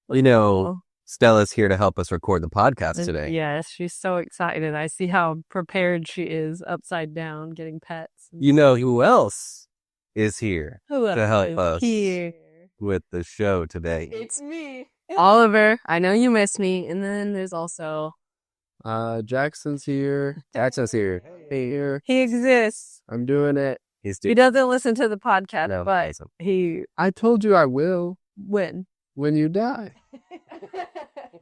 Well, Stella's here to help us record the podcast today. Yes, she's so excited. I see how prepared she is, upside down, getting pets. Who else is here Who to help is us here? with the show today? It's me. Oliver, I know you miss me. And then there's also... Jackson's here. Jackson's here. Hey, here. He exists. I'm doing it. He doesn't listen to the podcast, No, but doesn't. I told you I will when you die.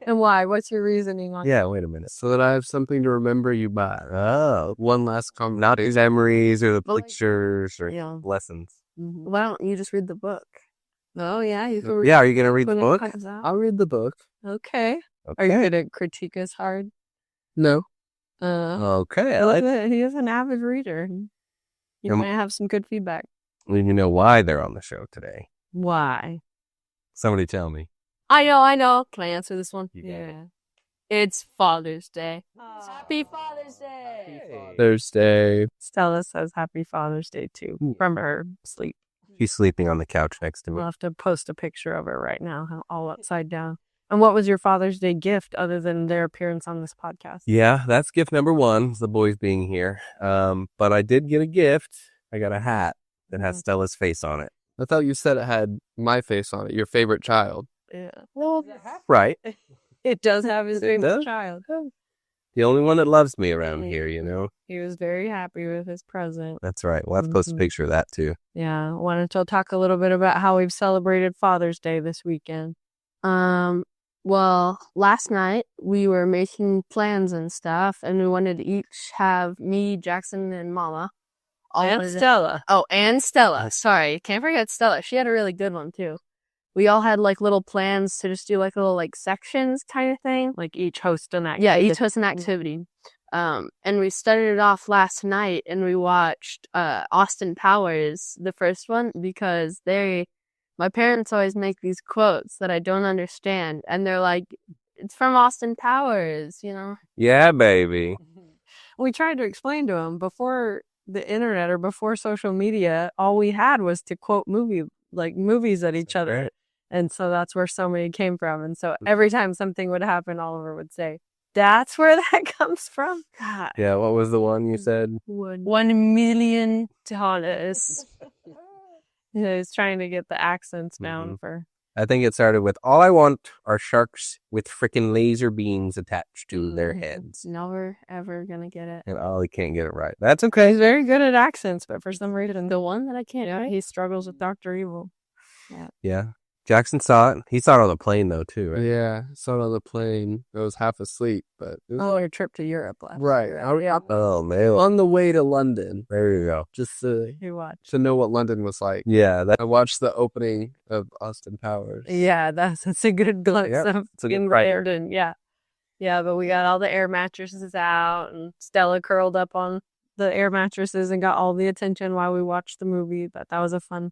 and why? What's your reasoning on Yeah, wait a minute. So that I have something to remember you by. Oh, One last comment. not his memories or the But like- pictures or Yeah. lessons. Why don't you just read the book? Oh, yeah. You can Yeah, are you going to read the when it book? comes out. I'll read the book. Okay. Are you going to critique us hard? No. Okay. He is an avid reader. You Um, might have some good feedback. You know why they're on the show today. Why? Somebody tell me. I know. Can I answer this one? You got it. It's Father's Day. Happy Father's Day. Thursday. Stella says Happy Father's Day too from her sleep. She's sleeping on the couch next to me. We'll have to post a picture of her right now, all upside down. And what was your Father's Day gift other than their appearance on this podcast? Yeah, that's gift number one, the boys being here. But I did get a gift. I got a hat that has Stella's face on it. I thought you said it had my face on it. Your favorite child. Yeah. Well, Right. it does have his It favorite does? child. The only one that loves me around here, He was very happy with his present. That's right. We'll have to post a picture of that too. Yeah. Wanted to talk a little bit about how we've celebrated Father's Day this weekend. Well, last night we were making plans and stuff, and we wanted to each have me, Jackson, and Mama. And Stella. Oh, and Stella. Sorry, can't forget Stella. She had a really good one too. We all had like little plans to just do like little like sections kind of thing. Like each host an activity. Yeah, each host an activity. And we started it off last night, and we watched Austin Powers, the first one, because my parents always make these quotes that I don't understand, and they're like, it's from Austin Powers, Yeah, baby. We tried to explain to him before the internet or before social media, all we had was to quote movies at each other. Right. And so that's where so many came from. And so every time something would happen, Oliver would say, that's where that comes from? God. Yeah, what was the one you said? $1 million. He's trying to get the accents down for... I think it started with, all I want are sharks with freaking laser beams attached to their heads. Never, ever gonna get it. And Ollie can't get it right. That's okay. He's very good at accents, but for some reason... The one that I can't write? He struggles with Dr. Evil. Yeah. Jackson saw it. He saw it on the plane though too, right? Yeah. Saw it on the plane. I was half asleep, but it was Oh, your trip to Europe last right. Yeah. Oh, man. On the way to London, There you go. just to You watch. know what London was like. Yeah, I watched the opening of Austin Powers. Yeah, that's a good glimpse Yep, of it's a good in fright. London. Yeah. Yeah, but we got all the air mattresses out, and Stella curled up on the air mattresses and got all the attention while we watched the movie. But that was a fun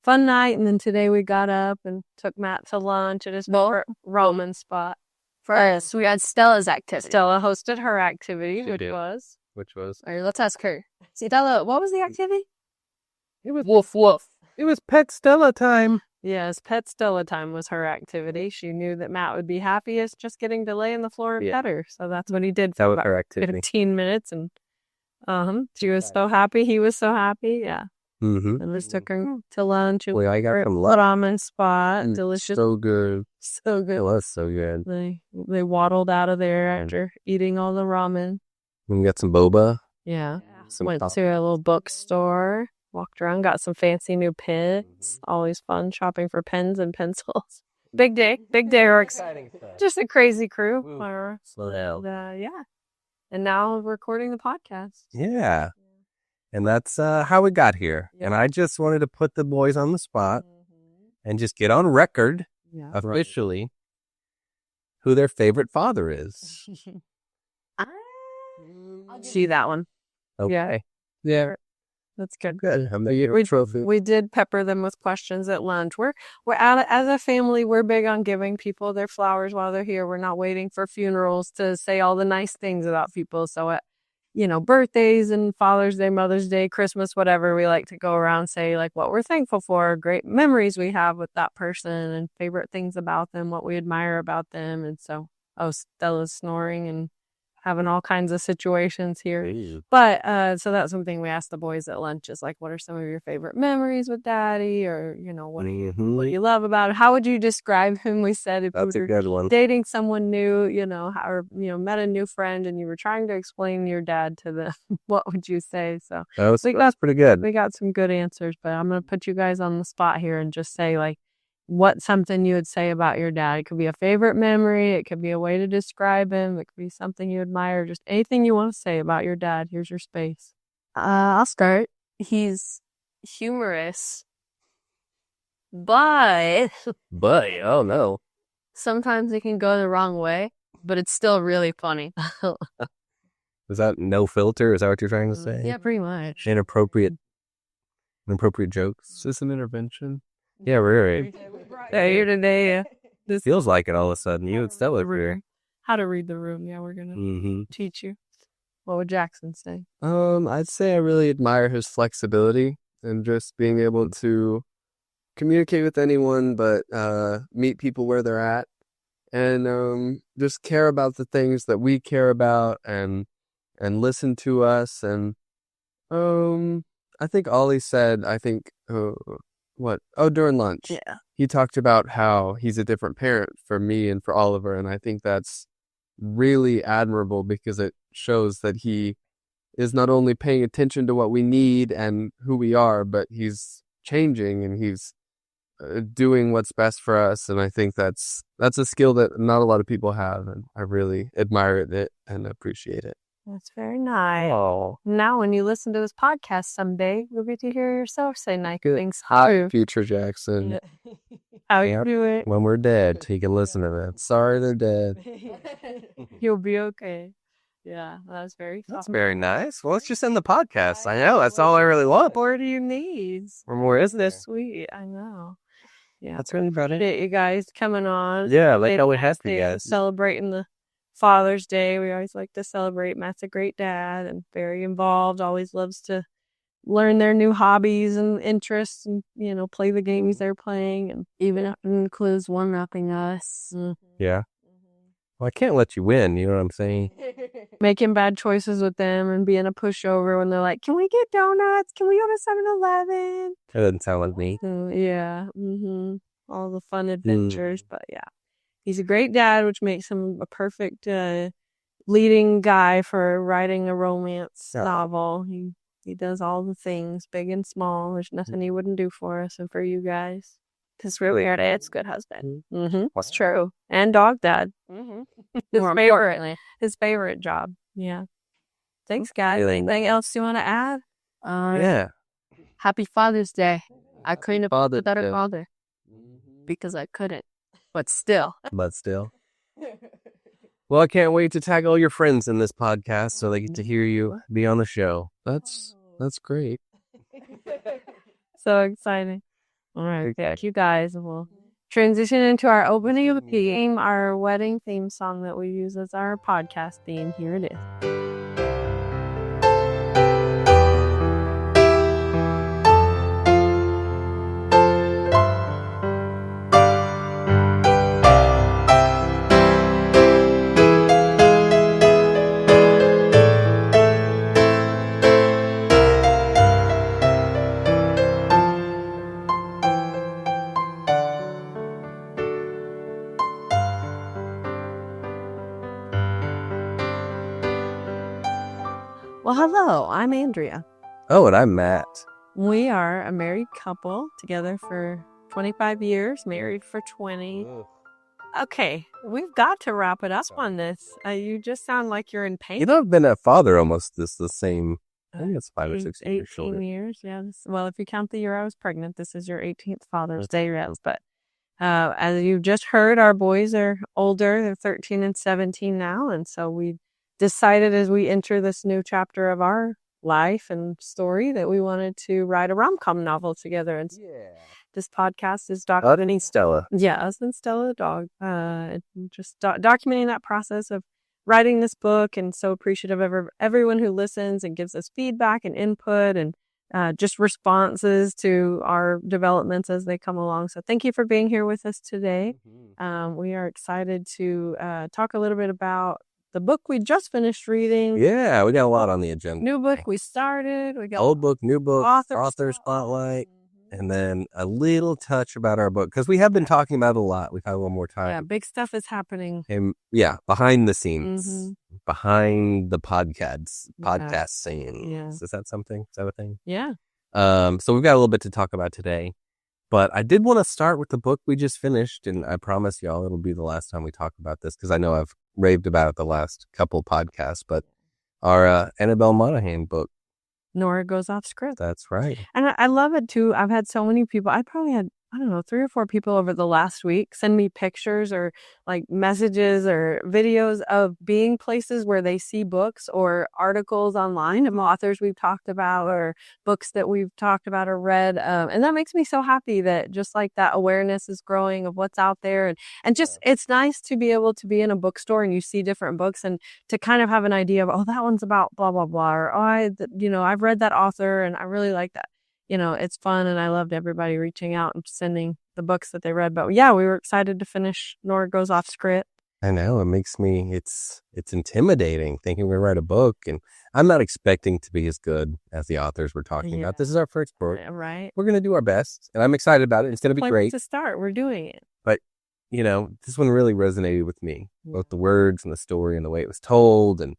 night. And then today we got up and took Matt to lunch at his favorite Roman spot. First, we had Stella's activity. Stella hosted her activity, She which did. was Which was? All right, let's ask her. Stella, what was the activity? It was woof woof. It was Pet Stella time. Yes, pet Stella time was her activity. She knew that Matt would be happiest just getting to lay in the floor and Yeah. pet her. So that's what he did That for was about her activity. 15 minutes. And she was so happy. He was so happy. Yeah. Mm-hmm. And just took her to lunch. Well, I got some Put lunch. ramen spot. Mm, Delicious. So good. So It good. was so good. They waddled out of there after eating all the ramen. We got some boba. Yeah. Some Went pop- to a little bookstore. Walked around. Got some fancy new pens. Always fun shopping for pens and pencils. Big day. Big day. Just a crazy crew. Slow down. Yeah. And now we're recording the podcast. Yeah. And that's how we got here. And I just wanted to put the boys on the spot and just get on record Yeah. officially who their favorite father is. See that one. Okay. Yeah. That's good. Good. I'm the year trophy. We did pepper them with questions at lunch. We're out as a family. We're big on giving people their flowers while they're here. We're not waiting for funerals to say all the nice things about people. So birthdays and Father's Day, Mother's Day, Christmas, whatever, we like to go around and say like what we're thankful for, great memories we have with that person and favorite things about them, what we admire about them. And so, Stella's snoring and having all kinds of situations here. Ew. But so that's something we asked the boys at lunch is like, what are some of your favorite memories with Daddy, or what do you love about it? How would you describe him? We said if That's you a were good one. dating someone new, or met a new friend and you were trying to explain your dad to them, what would you say? So That's pretty good. we got some good answers, but I'm gonna put you guys on the spot here and just say like, what's something you would say about your dad? It could be a favorite memory. It could be a way to describe him. It could be something you admire. Just anything you want to say about your dad. Here's your space. I'll start. He's humorous, but Oh no. sometimes it can go the wrong way, but it's still really funny. Is that no filter? Is that what you're trying to say? Yeah, pretty much. Inappropriate jokes. Is this an intervention? Yeah, right. Here today. This Feels like it all of a sudden. You and Stella are here. how to read the room. Yeah, we're gonna Mm-hmm. teach you. What would Jackson say? I'd say I really admire his flexibility and just being able to communicate with anyone, but meet people where they're at, and just care about the things that we care about, and listen to us. And I think Ollie said, during lunch, Yeah. he talked about how he's a different parent for me and for Oliver, and I think that's really admirable because it shows that he is not only paying attention to what we need and who we are, but he's changing and he's doing what's best for us. And I think that's a skill that not a lot of people have, and I really admire it and appreciate it. That's very nice. Oh, Now, when you listen to this podcast someday, you'll get to hear yourself say nice things. Hi, future Jackson. How Yep. you do it? when we're dead, he can listen to that. Sorry they're dead. You'll be okay. Yeah, that's very That's fun. very nice. Well, let's just end the podcast. I know. That's all I really want. What more do you need? Or more is there? Sweet, I know. Yeah, That's really about it. appreciate you guys coming on. Yeah, like They- how it has to, they guys. Celebrating the Father's Day. We always like to celebrate. Matt's a great dad and very involved. Always loves to learn their new hobbies and interests and, play the games they're playing. And Even if it includes one-upping us. Yeah. Well, I can't let you win. You know what I'm saying? making bad choices with them and being a pushover when they're like, can we get donuts? Can we go to 7-Eleven? That doesn't sound like me. Yeah. All the fun adventures. But yeah, he's a great dad, which makes him a perfect leading guy for writing a romance novel. He does all the things, big and small. There's nothing he wouldn't do for us and for you guys. Because really, our dad's a good husband. That's true. And dog dad. His favorite job. Yeah. Thanks, guys. Really? Anything else you want to add? Yeah. Happy Father's Day. I couldn't have Father's put a better Day. father because I couldn't. But still. But still. Well, I can't wait to tag all your friends in this podcast so they get to hear you be on the show. That's great. So exciting. All right. Thank you guys. We'll transition into our opening theme, our wedding theme song that we use as our podcast theme. Here it is. Well, hello. I'm Andrea. Oh, and I'm Matt. We are a married couple together for 25 years, married for 20. Okay, we've got to wrap it up on this. You just sound like you're in pain. You know, I've been a father almost the same. I think it's 5 or 6 years 18 shorter. years, yeah. Well, if you count the year I was pregnant, this is your 18th Father's Day, Rez. But as you just heard, our boys are older. They're 13 and 17 now. And so we decided as we enter this new chapter of our life and story that we wanted to write a rom-com novel together. And this podcast is Documenting Stella. yeah, us and Stella the dog. Just documenting that process of writing this book, and so appreciative of everyone who listens and gives us feedback and input and just responses to our developments as they come along. So thank you for being here with us today. We are excited to talk a little bit about the book we just finished reading. Yeah, we got a lot on the agenda. New book we started. We got old book, new book, author spotlight, and then a little touch about our book, because we have been talking about it a lot. We've had a little more time. Yeah, big stuff is happening. And behind the scenes, behind the podcast scene. Yes. Is that something? Is that a thing? Yeah. So we've got a little bit to talk about today, but I did want to start with the book we just finished, and I promise y'all it'll be the last time we talk about this, because I know I've raved about it the last couple podcasts, but our Annabelle Monaghan book, Nora Goes Off Script. That's right. And I love it too. I've had so many people. I probably had, I don't know, 3 or 4 people over the last week send me pictures or like messages or videos of being places where they see books or articles online of authors we've talked about or books that we've talked about or read. And that makes me so happy that just like that awareness is growing of what's out there. And just, it's nice to be able to be in a bookstore and you see different books and to kind of have an idea of, oh, that one's about blah, blah, blah. Or, oh, I've read that author and I really like that. It's fun, and I loved everybody reaching out and sending the books that they read. But yeah, we were excited to finish Nora Goes Off Script. I know, it makes me, it's intimidating thinking we write a book, and I'm not expecting to be as good as the authors we're talking about. This is our first book. Right. We're going to do our best, and I'm excited about it. It's going to be great. To start, we're doing it. But, this one really resonated with me, both the words and the story and the way it was told and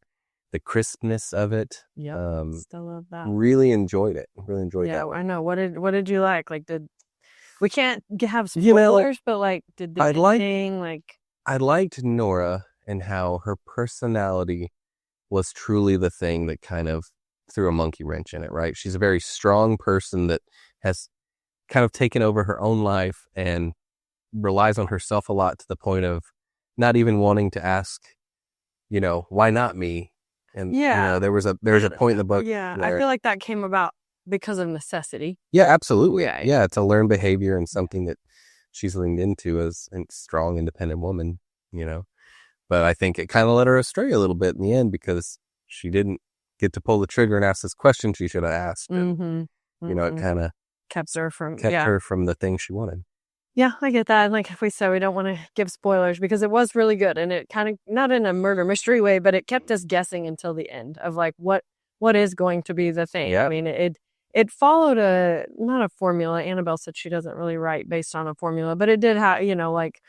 the crispness of it. Yeah, still love that. Really enjoyed it. Really enjoyed that. Yeah, I know. What did you like? Like, we can't have spoilers, but like, did the ending, I liked Nora and how her personality was truly the thing that kind of threw a monkey wrench in it, right? She's a very strong person that has kind of taken over her own life and relies on herself a lot to the point of not even wanting to ask, why not me? And there was a point in the book. Yeah, I feel like that came about because of necessity. Yeah, absolutely. Yeah, it's a learned behavior and something that she's leaned into as a strong, independent woman. But I think it kind of led her astray a little bit in the end because she didn't get to pull the trigger and ask this question she should have asked. And, it kind of kept her from the thing she wanted. Yeah, I get that. And like we said, we don't want to give spoilers because it was really good. And it kind of, not in a murder mystery way, but it kept us guessing until the end of like what is going to be the thing. Yep. I mean, it followed not a formula. Annabelle said she doesn't really write based on a formula, but it did have, like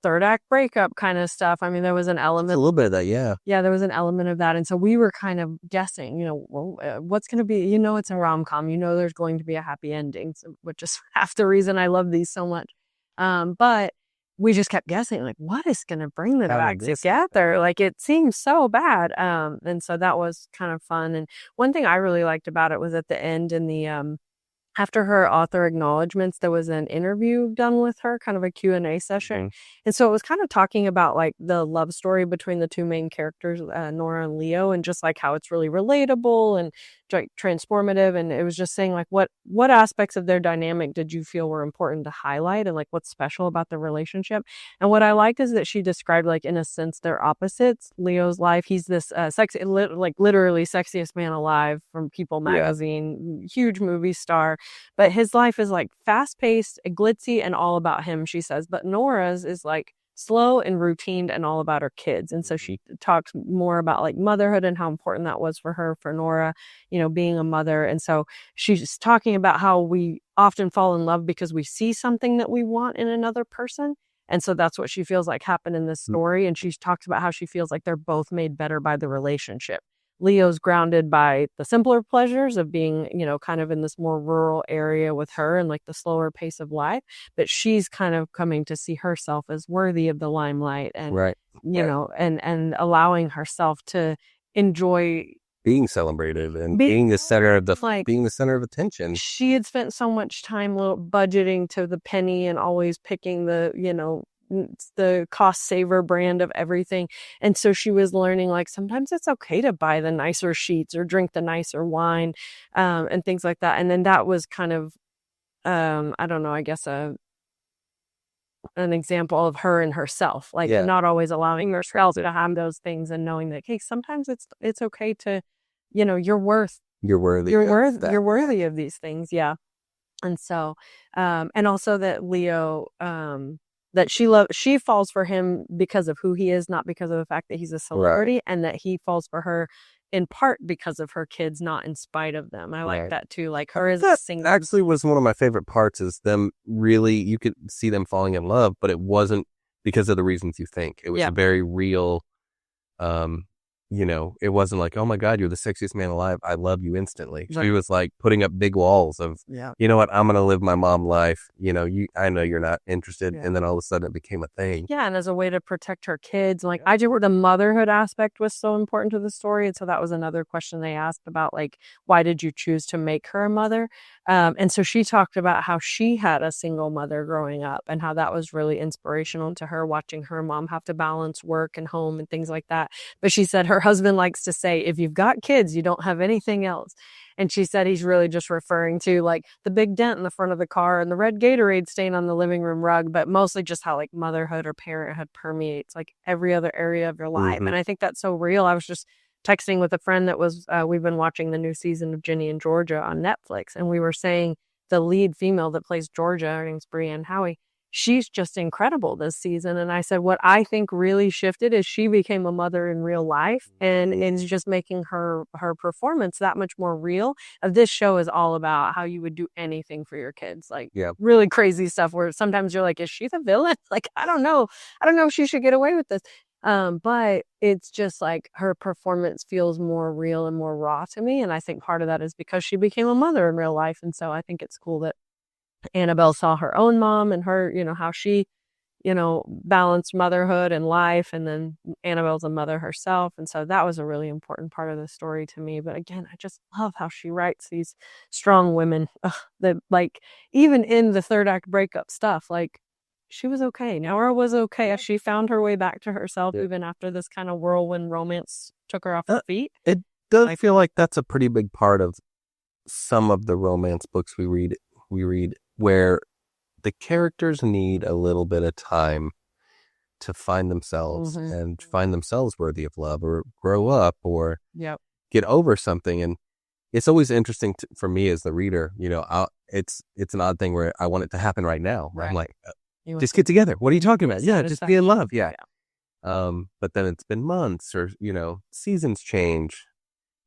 third act breakup kind of stuff. I mean, there was an element. A little bit of that, yeah. Yeah, there was an element of that. And so we were kind of guessing, what's going to be, it's a rom-com, there's going to be a happy ending, which is half the reason I love these so much. But we just kept guessing, like, what is going to bring them back together? Like, it seems so bad. And so that was kind of fun. And one thing I really liked about it was at the end in the, after her author acknowledgments, there was an interview done with her, kind of a Q&A session. And so it was kind of talking about like the love story between the 2 main characters, Nora and Leo, and just like how it's really relatable and like transformative. And it was just saying like, what aspects of their dynamic did you feel were important to highlight and like what's special about the relationship? And what I liked is that she described like, in a sense, their opposites. Leo's life, he's this sexy, like literally sexiest man alive from People magazine, huge movie star. But his life is like fast-paced, glitzy, and all about him, she says. But Nora's is like slow and routine and all about her kids. And so she talks more about like motherhood and how important that was for her, for Nora, being a mother. And so she's talking about how we often fall in love because we see something that we want in another person. And so that's what she feels like happened in this story. And she talks about how she feels like they're both made better by the relationship. Leo's grounded by the simpler pleasures of being, kind of in this more rural area with her and like the slower pace of life. But she's kind of coming to see herself as worthy of the limelight and, and allowing herself to enjoy being celebrated and being the center of being the center of attention. She had spent so much time budgeting to the penny and always picking the cost saver brand of everything. And so she was learning like sometimes it's okay to buy the nicer sheets or drink the nicer wine and things like that. And then that was kind of I don't know, I guess an example of her and herself, like Yeah. not always allowing herself to have those things and knowing that, hey, sometimes it's okay to, you're You're worthy. you're worthy of these things. Yeah. And so, and also that Leo, that she falls for him because of who he is, not because of the fact that he's a celebrity, and that he falls for her in part because of her kids, not in spite of them. I like that too. Like her as a That single. actually was one of my favorite parts, is them really, you could see them falling in love, but it wasn't because of the reasons you think. It was a very real, it wasn't like, oh my God, you're the sexiest man alive, I love you instantly. She was like putting up big walls of, you know what, I'm going to live my mom life. I know you're not interested. And then all of a sudden it became a thing. Yeah. And as a way to protect her kids. Like I did, the motherhood aspect was so important to the story. And so that was another question they asked about, like, why did you choose to make her a mother? And so she talked about how she had a single mother growing up and how that was really inspirational to her, watching her mom have to balance work and home and things like that. But she said her husband likes to say, if you've got kids, you don't have anything else. And she said he's really just referring to like the big dent in the front of the car and the red Gatorade stain on the living room rug, but mostly just how like motherhood or parenthood permeates like every other area of your life. And I think that's so real. I was just texting with a friend that was, we've been watching the new season of Ginny and Georgia on Netflix. And we were saying the lead female that plays Georgia, her name's Brienne Howie, she's just incredible this season. And I said, what I think really shifted is she became a mother in real life, and it's just making her performance that much more real. This show is all about how you would do anything for your kids, like really crazy stuff where sometimes you're like, is she the villain? Like, I don't know if she should get away with this. But it's just like her performance feels more real and more raw to me. And I think part of that is because she became a mother in real life. And so I think it's cool that Annabelle saw her own mom and her, how she, balanced motherhood and life. And then Annabelle's a mother herself. And so that was a really important part of the story to me. But again, I just love how she writes these strong women that, like, even in the third act breakup stuff, like, she was okay. Nora was okay. She found her way back to herself even after this kind of whirlwind romance took her off her feet. It does feel like that's a pretty big part of some of the romance books we read where the characters need a little bit of time to find themselves and find themselves worthy of love, or grow up, or get over something. And it's always interesting for me as the reader, it's an odd thing where I want it to happen right now. Right. I'm like, just get together. What are you talking about? Yeah, just be in love. Yeah. But then it's been months, or, seasons change,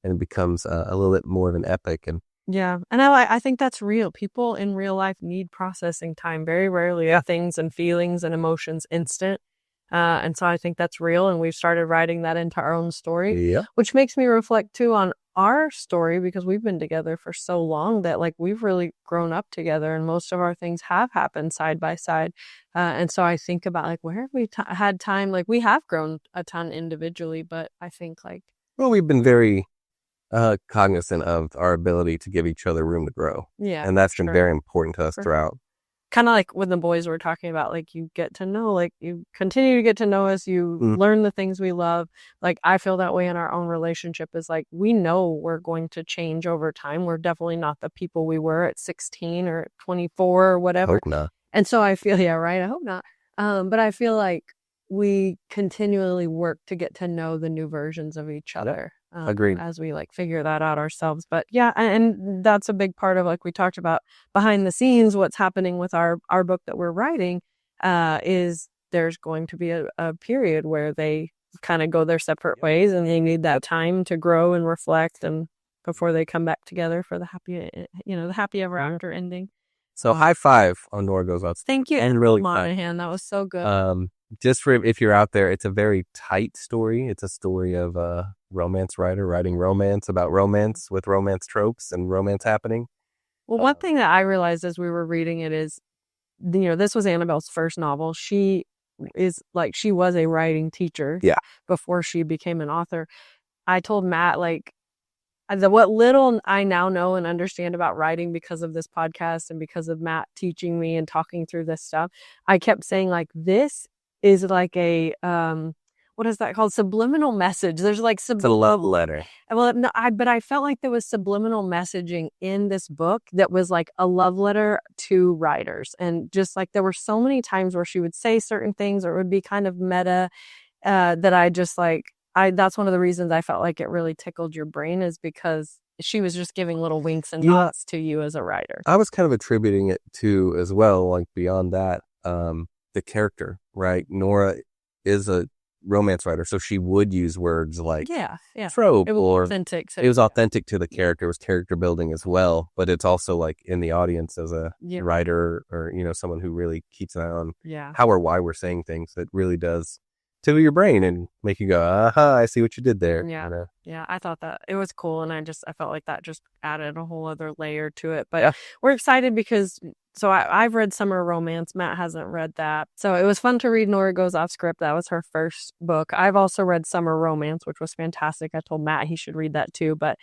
and it becomes a little bit more of an epic. And and I think that's real. People in real life need processing time. Very rarely are things and feelings and emotions instant. And so I think that's real. And we've started writing that into our own story, which makes me reflect too on our story, because we've been together for so long that, like, we've really grown up together, and most of our things have happened side by side. And so I think about, like, where have we had time? Like, we have grown a ton individually, but I think, like, well, we've been very cognizant of our ability to give each other room to grow. And that's been very important to us throughout. Kind of like when the boys were talking about, like, you get to know, like, you continue to get to know us, you learn the things we love. Like, I feel that way in our own relationship, is like, we know we're going to change over time. We're definitely not the people we were at 16 or 24 or whatever. Hope not. And so I feel, I hope not. But I feel like we continually work to get to know the new versions of each other. Agreed. As we, like, figure that out ourselves. But and that's a big part of, like, we talked about behind the scenes, what's happening with our book that we're writing, is there's going to be a period where they kind of go their separate ways, and they need that time to grow and reflect, and before they come back together for the happy ever after ending. So high five on Nora Goes Out. Thank you, and really Monahan. That was so good. Just for if you're out there, it's a very tight story. It's a story of a romance writer writing romance about romance with romance tropes and romance happening. Well, one thing that I realized as we were reading it is, this was Annabelle's first novel. She was a writing teacher before she became an author. I told Matt, like, what little I now know and understand about writing because of this podcast and because of Matt teaching me and talking through this stuff, I kept saying, like, this is like a what is that called? Subliminal message. There's like It's a love letter. well, no, but I felt like there was subliminal messaging in this book that was like a love letter to writers. And just like there were so many times where she would say certain things or it would be kind of meta that I just like, that's one of the reasons I felt like it really tickled your brain is because she was just giving little winks and nods to you as a writer. I was kind of attributing it to as well, like beyond that, the character, right? Nora is a romance writer, so she would use words like trope, It was or authentic. it was authentic to the character. It was character building as well, but it's also like in the audience as a writer or, you know, someone who really keeps an eye on how or why we're saying things. That really does tickle your brain and make you go, aha, I see what you did there. Yeah. You know? Yeah, I thought that it was cool. And I felt like that just added a whole other layer to it. But we're excited because, so I've read Summer Romance. Matt hasn't read that. So it was fun to read Nora Goes Off Script. That was her first book. I've also read Summer Romance, which was fantastic. I told Matt he should read that too. But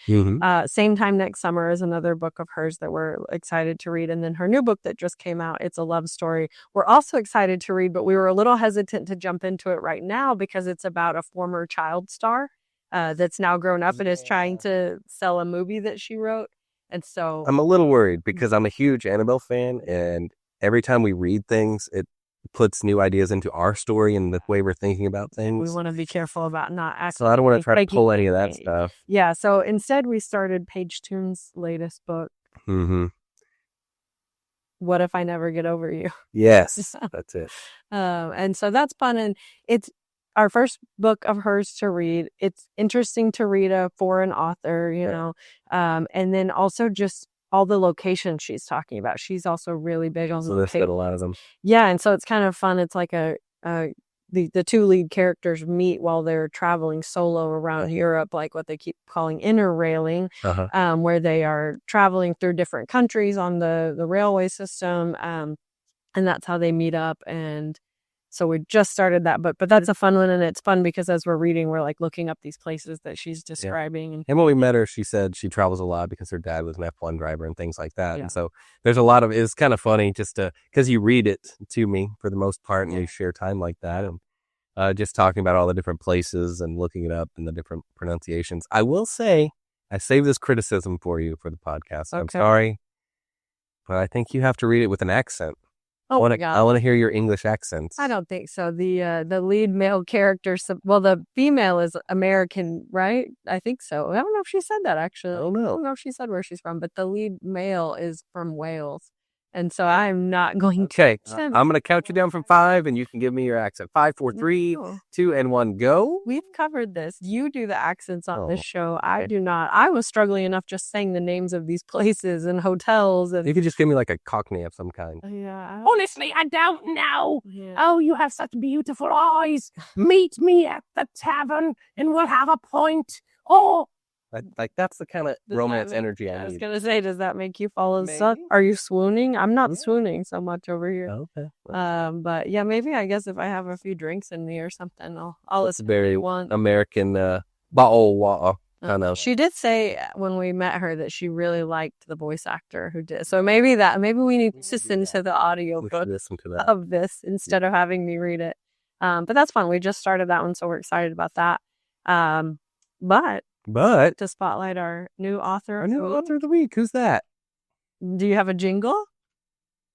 Same Time Next Summer is another book of hers that we're excited to read. And then her new book that just came out, It's a Love Story, we're also excited to read, but we were a little hesitant to jump into it right now because it's about a former child star that's now grown up and is trying to sell a movie that she wrote. And so I'm a little worried because I'm a huge Annabelle fan, and every time we read things, it puts new ideas into our story and the way we're thinking about things. we want to be careful about not acting. So I don't want to try to pull any of that stuff. Yeah. So instead, we started Paige Toon's latest book. What If I Never Get Over You? Yes, that's it. And so that's fun, and it's our first book of hers to read. It's interesting to read a foreign author, you know, and then also just all the locations she's talking about. She's also really big on listed a lot of them. Yeah, and so it's kind of fun. It's like the two lead characters meet while they're traveling solo around Europe, like what they keep calling interrailing, where they are traveling through different countries on the railway system, and that's how they meet up. And so we just started that, but that's a fun one, and it's fun because as we're reading, we're like looking up these places that she's describing. And when we met her, she said she travels a lot because her dad was an F1 driver and things like that. And so there's a lot of, it's kind of funny just to, because you read it to me for the most part, and you share time like that, and just talking about all the different places and looking it up and the different pronunciations. I will say, I saved this criticism for you for the podcast. I'm sorry, but I think you have to read it with an accent. I want to hear your English accents. I don't think so. The lead male character, well, the female is American, right? I think so. I don't know if she said that, actually. I don't know if she said where she's from, but the lead male is from Wales. And so I'm not going to. Okay, I'm going to count you down from 5, and you can give me your accent. 5, 4, 3, 2, and 1, go. We've covered this. You do the accents on this show. I do not. I was struggling enough just saying the names of these places and hotels. And you could just give me like a Cockney of some kind. Yeah. Honestly, I don't know. Yeah. Oh, you have such beautiful eyes. Meet me at the tavern, and we'll have a pint. Oh. Like that's the kind of romance energy I need. I was gonna say, does that make you fall asleep? Are you swooning? I'm not swooning so much over here. Okay. But yeah, maybe I guess if I have a few drinks in me or something, I'll listen. Very to one American bottle water kind of. She did say when we met her that she really liked the voice actor who did. So maybe we need to listen to the audio book of this instead of having me read it. But that's fun. We just started that one, so we're excited about that. But to spotlight our new author, author of the week, who's that? Do you have a jingle?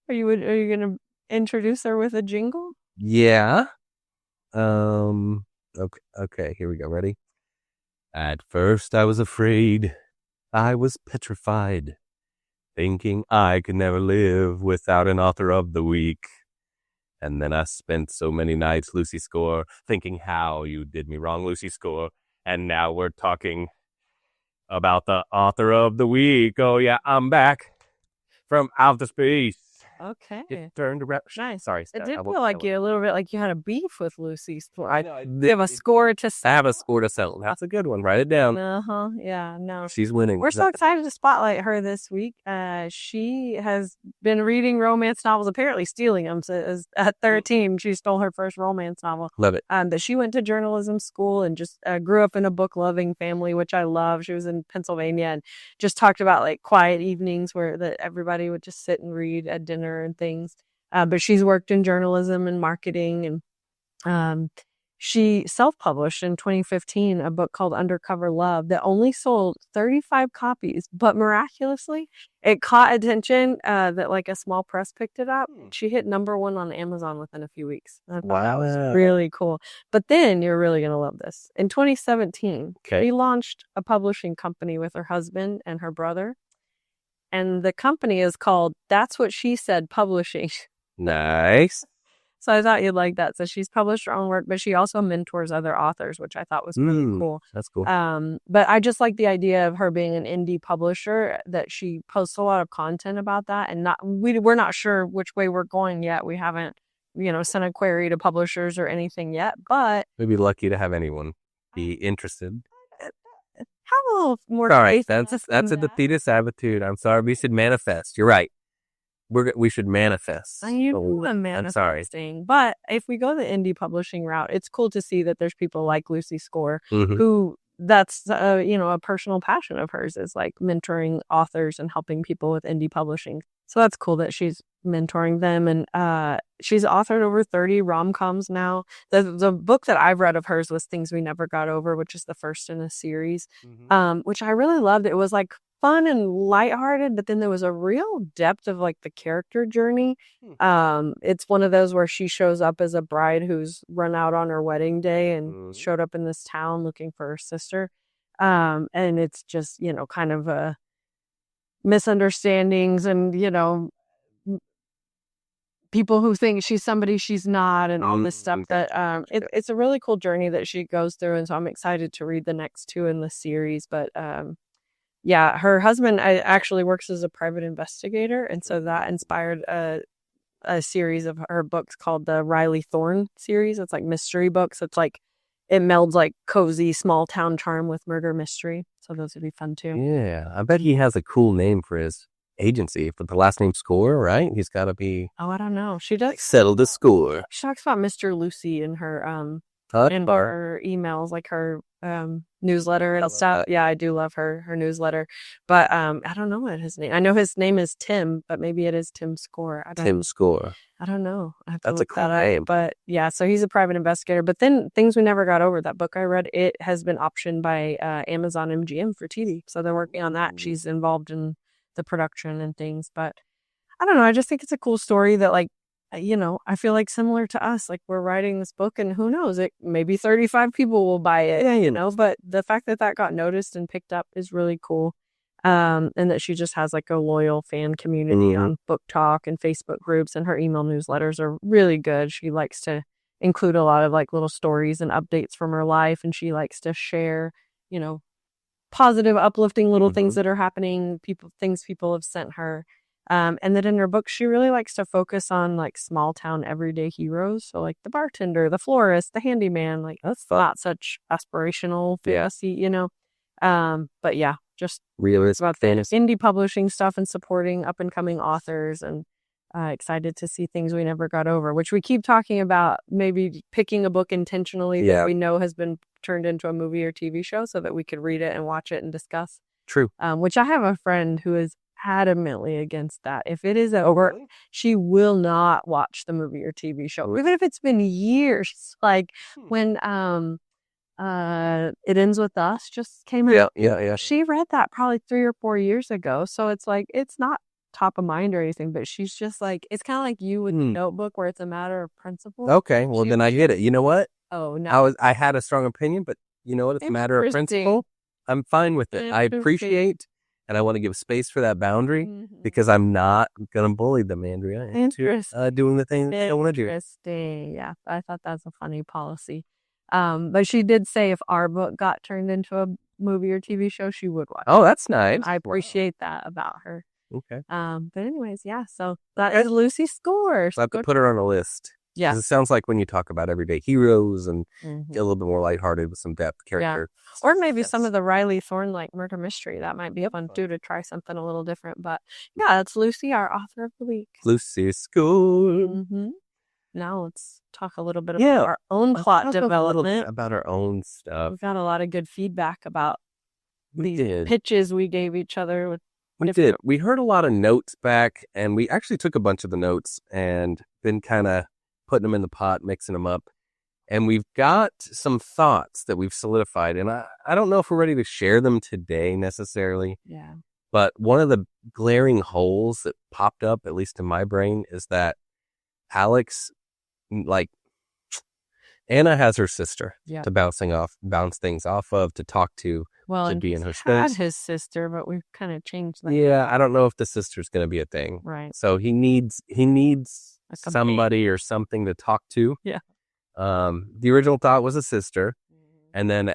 Are you going to introduce her with a jingle? Yeah. Okay. Here we go. Ready? At first, I was afraid. I was petrified, thinking I could never live without an author of the week. And then I spent so many nights, Lucy Score, thinking how you did me wrong, Lucy Score. And now we're talking about the author of the week. Oh, yeah, I'm back from outer space. Okay. It turned around. Nice. Sorry, It did feel like you a little bit like you had a beef with Lucy. I know. You have a score to settle. I have a score to settle. That's a good one. Write it down. Yeah, no. She's winning. We're so excited to spotlight her this week. She has been reading romance novels, apparently stealing them. So at 13, she stole her first romance novel. Love it. But she went to journalism school and just grew up in a book-loving family, which I love. She was in Pennsylvania and just talked about like quiet evenings where everybody would just sit and read at dinner and things. But she's worked in journalism and marketing, and she self-published in 2015 a book called Undercover Love that only sold 35 copies, but miraculously it caught attention that like a small press picked it up. She hit #1 on Amazon within a few weeks. I thought that was really cool. But then you're really going to love this. In 2017, she launched a publishing company with her husband and her brother. And the company is called That's What She Said Publishing. Nice. So I thought you'd like that. So she's published her own work, but she also mentors other authors, which I thought was really cool. That's cool. But I just like the idea of her being an indie publisher, that she posts a lot of content about that, and we're not sure which way we're going yet. We haven't, sent a query to publishers or anything yet, but we'd be lucky to have anyone be interested. Have a little more. All right, that's a defeatist attitude. I'm sorry. We should manifest. You're right. We should manifest. I'm sorry. But if we go the indie publishing route, it's cool to see that there's people like Lucy Score who that's a personal passion of hers, is like mentoring authors and helping people with indie publishing. So that's cool that she's mentoring them, and she's authored over 30 rom-coms now. The book that I've read of hers was Things We Never Got Over, which is the first in a series, which I really loved. It was like fun and lighthearted, but then there was a real depth of like the character journey. It's one of those where she shows up as a bride who's run out on her wedding day and showed up in this town looking for her sister. And it's just, kind of misunderstandings and, people who think she's somebody she's not, and all this stuff that it's a really cool journey that she goes through. And so I'm excited to read the next 2 in the series. But yeah, her husband actually works as a private investigator, and so that inspired a series of her books called the Riley Thorne series. It's like mystery books. It's like it melds like cozy small town charm with murder mystery. So those would be fun too. Yeah, I bet he has a cool name for his agency, but the last name Score, right? He's got to be. Oh, I don't know. She does settle the score. She talks about Mr. Lucy in her her emails, like her newsletter and stuff. Yeah, I do love her know. But I don't know what his name. I know his name is Tim, but maybe it is Tim Score. Score. I don't know. That's a cool name. But yeah, so he's a private investigator. But then Things We Never Got Over, that book I read, it has been optioned by Amazon MGM for TV. So they're working on that. She's involved in the production and things. But I don't know. I just think it's a cool story that, like, I feel like similar to us, like we're writing this book and who knows, maybe 35 people will buy it, but the fact that got noticed and picked up is really cool. And that she just has like a loyal fan community on Book Talk and Facebook groups, and her email newsletters are really good. She likes to include a lot of like little stories and updates from her life, and she likes to share, positive, uplifting little things that are happening, things people have sent her. And then in her book, she really likes to focus on like small town everyday heroes. So like the bartender, the florist, the handyman, like that's not such aspirational fantasy, but yeah, just realistic about fantasy, indie publishing stuff and supporting up and coming authors, and excited to see Things We Never Got Over, which we keep talking about, maybe picking a book intentionally that we know has been turned into a movie or TV show so that we could read it and watch it and discuss. True. Which I have a friend who is adamantly against that. If it is over, she will not watch the movie or TV show, even if it's been years. Like when It Ends With Us just came out. Yeah. She read that probably 3 or 4 years ago, so it's like it's not top of mind or anything, but she's just like, it's kind of like you with the Notebook, where it's a matter of principle. Okay, well then I get it. You know what? Oh no, I had a strong opinion, but you know what? It's a matter of principle. I'm fine with it. I appreciate, and I want to give space for that boundary because I'm not gonna bully them, Andrea. Interesting. Doing the thing I want to do. Interesting. Yeah, I thought that's a funny policy. But she did say if our book got turned into a movie or TV show, she would watch. Oh, that's nice. I appreciate that about her. Okay. But anyways, yeah. So that is Lucy Score. So I have to put her on a list. Yeah. It sounds like when you talk about everyday heroes and get a little bit more lighthearted with some depth character. Yeah. Or maybe some of the Riley Thorne like murder mystery. That might be fun too, to try something a little different. But yeah, that's Lucy, our author of the week. Lucy Score. Now let's talk a little bit about our own plot development. About our own stuff. We've got a lot of good feedback about these pitches we gave each other. We did. We heard a lot of notes back, and we actually took a bunch of the notes and been kind of putting them in the pot, mixing them up. And we've got some thoughts that we've solidified. And I don't know if we're ready to share them today necessarily. Yeah. But one of the glaring holes that popped up, at least in my brain, is that Alex, like, Anna has her sister to bounce things off of, to talk to, Well, to and be in her he's had space. his sister, but we've kind of changed that. Yeah, I don't know if the sister's going to be a thing. Right. So he needs Like a somebody or something to talk to. Yeah. The original thought was a sister, and then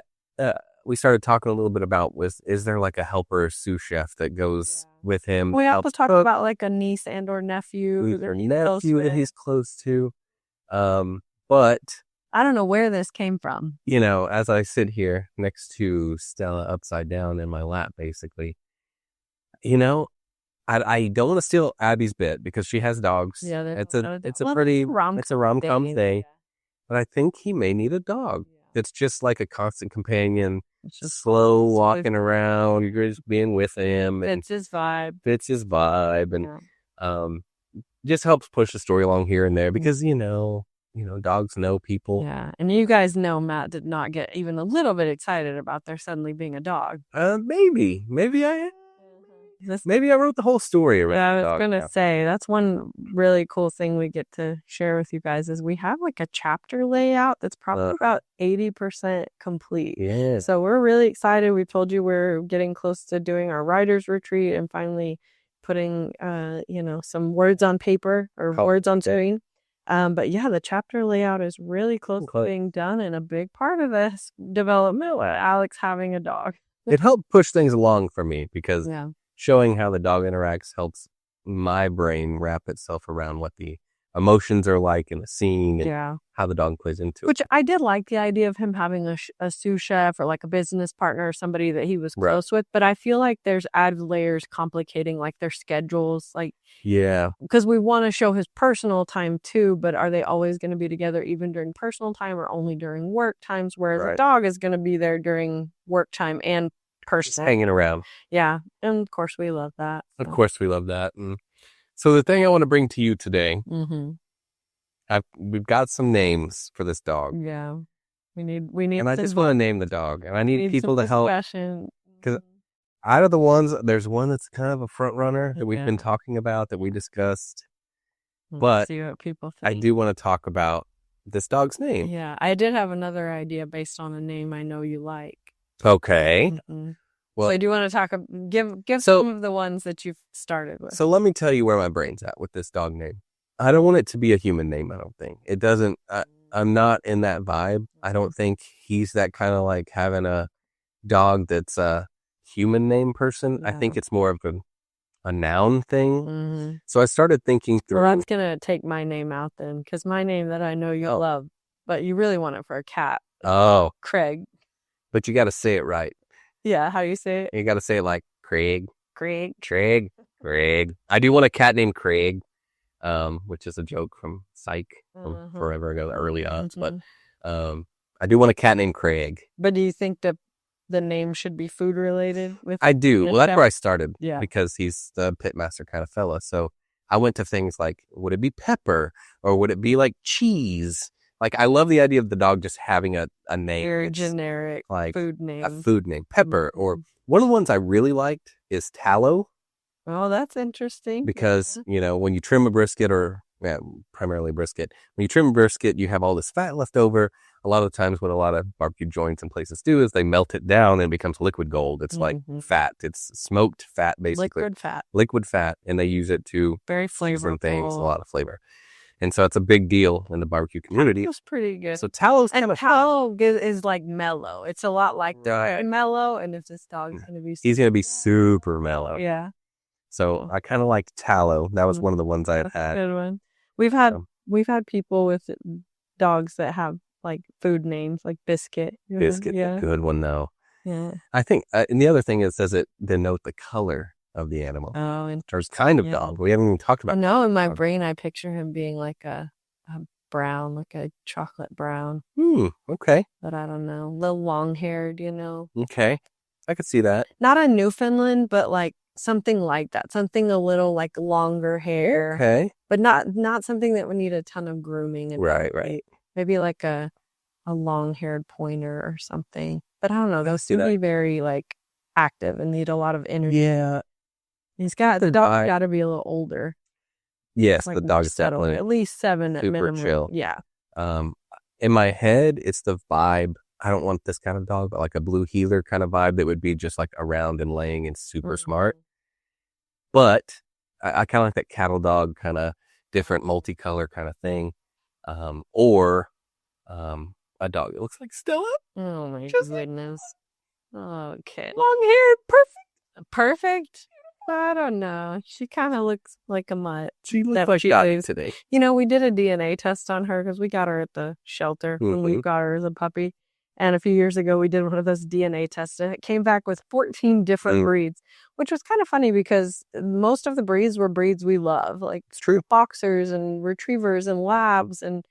we started talking a little bit about is there like a helper sous chef that goes with him? We also helps talked cook, about like a niece and or nephew. or that he's nephew close that with. he's close to. But I don't know where this came from. you know, as I sit here next to Stella upside down in my lap, basically, you know, I don't want to steal Abby's bit because she has dogs. Yeah, it's a rom-com thing. But I think he may need a dog. It's just like a constant companion, It's just slow walking around. You're just being with him, and Fits his vibe. and just helps push the story along here and there because you know, dogs know people. Yeah, and you guys know Matt did not get even a little bit excited about there suddenly being a dog. Maybe I wrote the whole story around. Yeah, I the was dog gonna now. say that's one really cool thing we get to share with you guys is we have like a chapter layout that's probably about 80% complete. Yeah. So we're really excited. We told you we're getting close to doing our writers retreat and finally putting some words on paper or words on screen. But yeah, the chapter layout is really close to being done, and a big part of this development was Alex having a dog. It helped push things along for me because Yeah. showing how the dog interacts helps my brain wrap itself around what the emotions are like in the scene and how the dog plays into it. Which I did like the idea of him having a sous chef or like a business partner or somebody that he was close with. But I feel like there's added layers complicating like their schedules. Like, because we want to show his personal time too, but are they always going to be together even during personal time or only during work times? Whereas a dog is going to be there during work time and personal. Just hanging around. Yeah. And of course we love that. Of course we love that. And so the thing I want to bring to you today, we've got some names for this dog. Yeah. We need and I just want to name the dog, and I need people to help. Because Mm-hmm. out of the ones, there's one that's kind of a front runner that we've been talking about, that we discussed. But see what people think. I do want to talk about this dog's name. Yeah, I did have another idea based on a name I know you like. Okay. Well, I do want to talk. Give some of the ones that you've started with. So let me tell you where my brain's at with this dog name. I don't want it to be a human name. I don't think it doesn't. I'm not in that vibe. I don't think he's that kind of like having a dog that's a human name person. I think it's more of a noun thing. So I started thinking through. Well, that's gonna take my name out then, because my name that I know you love, but you really want it for a cat. Oh, Craig. But you got to say it right. Yeah, how do you say it? You got to say it like Craig. Craig. I do want a cat named Craig, which is a joke from Psych from forever ago, the early odds. But I do want a cat named Craig. But do you think that the name should be food related? I do. Well, that's where I started. Yeah. Because he's the pitmaster kind of fella. So I went to things like, would it be pepper or would it be like cheese? Like, I love the idea of the dog just having a name. Very generic, like food name. A food name. Pepper. Or one of the ones I really liked is tallow. Oh, that's interesting. Because, when you trim a brisket primarily brisket, when you trim a brisket, you have all this fat left over. A lot of times what a lot of barbecue joints and places do is they melt it down and it becomes liquid gold. It's like fat. It's smoked fat, basically. Liquid fat. And they use it to very flavorful different things, a lot of flavor. And so it's a big deal in the barbecue community. Tallow's pretty good. So tallow is like mellow. It's a lot like mellow. And if this dog's going to be he's going to be super mellow. Yeah. So I kind of like tallow. That was one of the ones I had. Good one. We've had people with dogs that have like food names like Biscuit. Biscuit's a good one though. Yeah. I think, and the other thing is, does it denote the color of the animal? Oh, or kind of dog. We haven't even talked about. No, in my brain, I picture him being like a brown, like a chocolate brown. Okay. But I don't know. Little long haired, Okay. I could see that. Not a Newfoundland, but like something like that. Something a little like longer hair. Okay. But not something that would need a ton of grooming. Right. Maybe like a a long-haired pointer or something. But I don't know. Those see seem to that. be very like active and need a lot of energy. Yeah. The dog's got to be a little older. Yes, Like the more dog is settled, definitely at least 7 at super minimum. chill. Yeah. In my head, it's the vibe. I don't want this kind of dog, but like a blue heeler kind of vibe that would be just like around and laying and super smart. But I kind of like that cattle dog kind of different multicolor kind of thing. Or a dog that looks like Stella. Oh my Just goodness. Okay. Long-haired, perfect. Perfect? I don't know. She kind of looks like a mutt. She looks That like she that is. today. You know, we did a DNA test on her because we got her at the shelter when we got her as a puppy. And a few years ago, we did one of those DNA tests, and it came back with 14 different breeds, which was kind of funny because most of the breeds were breeds we love, like It's true. boxers and retrievers and labs and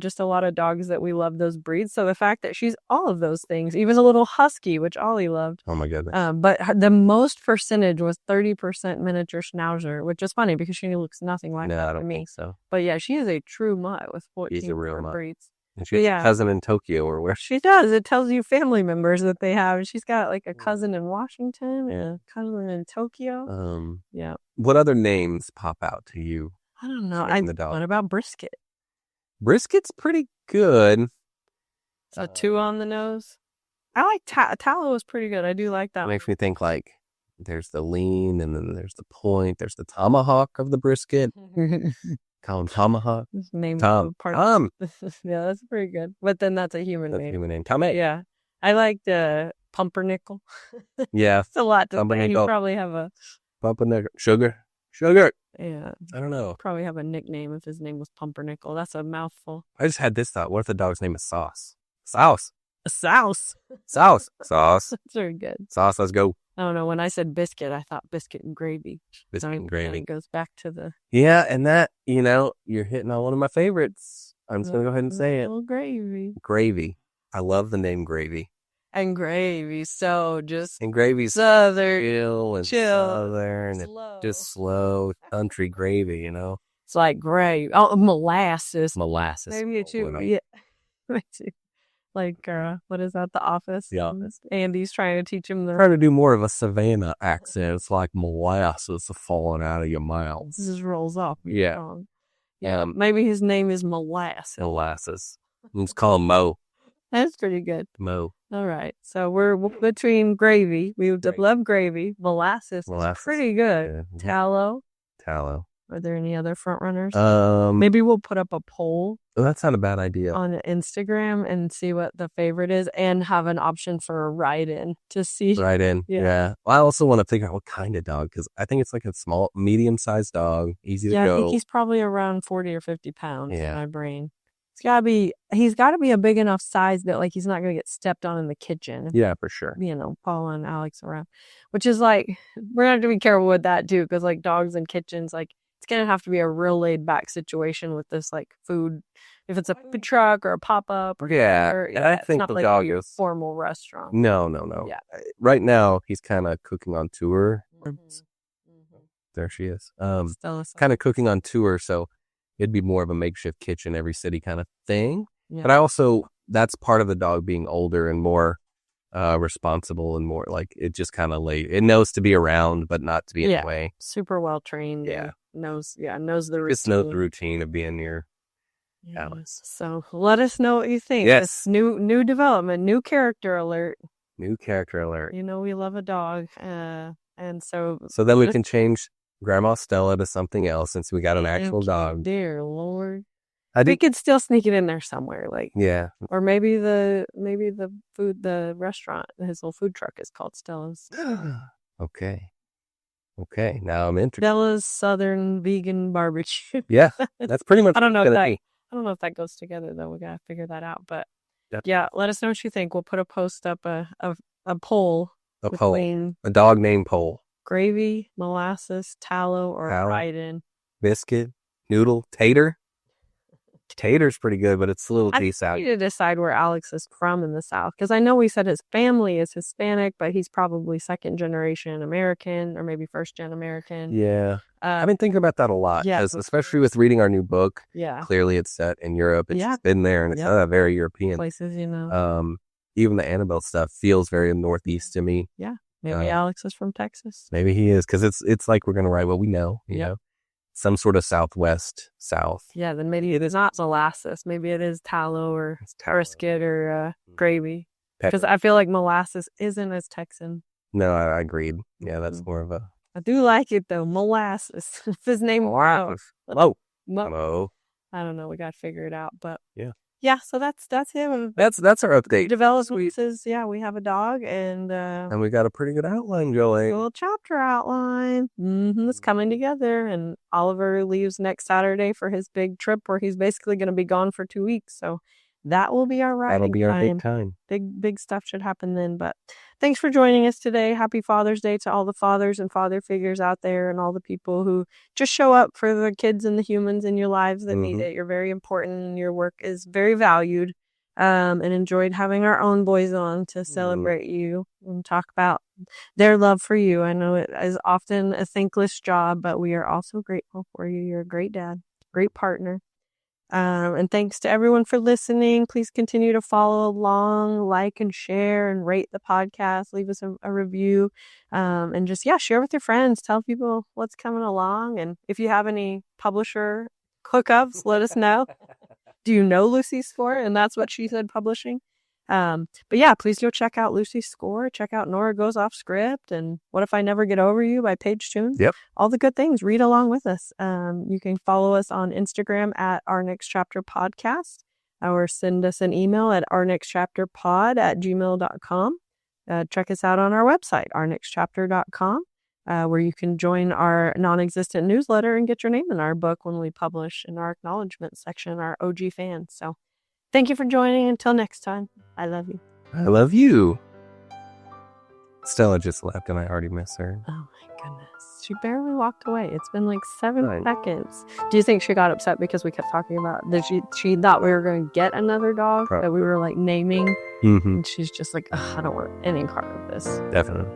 just a lot of dogs that we love those breeds. So the fact that she's all of those things, even a little husky, which Ollie loved. Oh my goodness. But the most percentage was 30% miniature schnauzer, which is funny because she looks nothing like No, that I to don't me. think so. But yeah, she is a true mutt with 14 She's a real different mutt. breeds. And she has Yeah. a cousin in Tokyo or where She does. It tells you family members that they have. She's got like a cousin in Washington and a cousin in Tokyo. Yeah. What other names pop out to you? I don't know. Naming the dog. What about Brisket? Brisket's pretty good. So 2 on the nose. I like Tallow was pretty good. I do like that. It makes me think like there's the lean and then there's the point. There's the tomahawk of the brisket. Call him Tomahawk. His name Tom. part Tom. Yeah, that's pretty good. But then that's a human That's name. human name. Tommy. Yeah. I like the Pumpernickel. Yeah. It's a lot to say. You Pumpernickel. probably have a Pumpernickel. Sugar. Sugar. yeah. I don't know. Probably have a nickname if his name was Pumpernickel. That's a mouthful. I just had this thought. What if the dog's name is Sauce? Sauce. A souse. Sauce. Sauce. That's very good. Sauce. Let's go. I don't know. When I said biscuit, I thought biscuit and gravy. Biscuit and It gravy. goes back to the Yeah, and that, you're hitting on one of my favorites. I'm just going to go ahead and say it. little gravy. Gravy. I love the name Gravy. And gravy. So just And Gravy's southern. chill and chill, southern and slow. just slow country gravy, It's like gravy. Oh, molasses. Molasses. Maybe Oh, too. boy. Yeah. Me too. Like, what is that? The Office? The Office. Andy's trying to teach him Try to do more of a Savannah accent. It's like molasses falling out of your mouth. It just rolls off. your Yeah. tongue. Yeah. Um, Maybe his name is Molasses. Molasses. Let's call him Mo. That's pretty good. Mo. All right. So we're between gravy. We would Gravy. love gravy. Molasses. Molasses. Is pretty good. Yeah. Tallow. Tallow. Are there any other front runners? Maybe Maybe we'll put up a poll that's not a bad idea. on Instagram and see what the favorite is and have an option for a write-in to see. Right in. Yeah. Yeah. Well, I also want to figure out what kind of dog because I think it's like a small, medium-sized dog, easy to Yeah, I go. think he's probably around 40 or 50 pounds in Yeah. my brain. He's got to be a big enough size that like he's not going to get stepped on in the kitchen. Yeah, for sure. Paul and Alex around, which is like, we're going to have to be careful with that too. Cause like dogs in kitchens, like it's going to have to be a real laid back situation with this like food. If it's a food truck or a pop-up Yeah. or And I it's think not the like dog a is. formal restaurant. No. Yeah. Right now, he's kind of cooking on tour. There she is. Stella. Kind of cooking on tour, so it'd be more of a makeshift kitchen, every city kind of thing. Yeah. But I also, that's part of the dog being older and more responsible and more like it just kind of late. It knows to be around, but not to be in Yeah. the way. Super well trained. Yeah. Knows the routine. Just knows the routine of being near. Yes. So let us know what you think. Yes. This new development, new character alert. New character alert. We love a dog. And so So then we can change Grandma Stella to something else since we got an actual Okay, dog. Dear Lord. I We think. could still sneak it in there somewhere, like Yeah. or maybe the restaurant, his little food truck is called Stella's. Okay. Now I'm interested. Stella's Southern Vegan Barbecue. Yeah. That's pretty much. I don't know what if it's that gonna I don't know if that goes together though. We gotta figure that out. But Yep. yeah, let us know what you think. We'll put a post up a poll be. A poll. between A dog named Pole. gravy, molasses, tallow, or Tallow. write-in. Biscuit. Noodle. Tater. Tater's pretty good, but it's a little I too need sad. to decide where Alex is from in the South, because I know we said his family is Hispanic, but he's probably second generation American or maybe first gen American. Yeah. I've been thinking about that a lot, yeah, 'cause especially with reading our new book. yeah, Clearly, it's set in Europe. It's Yeah. just been there, and it's Yep. very European. places, Even the Annabelle stuff feels very Northeast to me. maybe Alex is from Texas. Maybe he is, because it's like we're gonna write what we know. You Yep. know, some sort of Southwest South. Yeah, then maybe it is not molasses. Maybe it is tallow or brisket or gravy. Because I feel like molasses isn't as Texan. No, I agreed. Yeah, that's more of a. I do like it though, molasses. If his name Wow. Mo. Hello. I don't know. We got to figure it out, but Yeah. So that's him. That's our update. Development is we have a dog and And we got a pretty good outline going. little chapter outline. It's coming together, and Oliver leaves next Saturday for his big trip where he's basically going to be gone for 2 weeks. So that will be our writing That'll be our time. big time. Big stuff should happen then. But thanks for joining us today. Happy Father's Day to all the fathers and father figures out there, and all the people who just show up for the kids and the humans in your lives that need it. You're very important, and your work is very valued. And enjoyed having our own boys on to celebrate you and talk about their love for you. I know it is often a thankless job, but we are also grateful for you. You're a great dad, great partner. And thanks to everyone for listening. Please continue to follow along, like and share and rate the podcast. Leave us a review. And just, share with your friends. Tell people what's coming along. And if you have any publisher hookups, let us know. Do you know Lucy's Score? And that's what she said, publishing. But please go check out Lucy's Score. Check out Nora Goes Off Script and What If I Never Get Over You by Paige Toon. Yep. All the good things. Read along with us. You can follow us on Instagram at Our Next Chapter Podcast, or send us an email at ournextchapterpod@gmail.com. Check us out on our website, ournextchapter.com, where you can join our non-existent newsletter and get your name in our book when we publish in our acknowledgement section, our OG fans. So thank you for joining. Until next time, I love you. I love you. Stella just left and I already miss her. Oh my goodness. She barely walked away. It's been like 7 Fine. seconds. Do you think she got upset because we kept talking about that? She thought we were going to get another dog that we were like naming. And she's just like, I don't want any part of this. Definitely.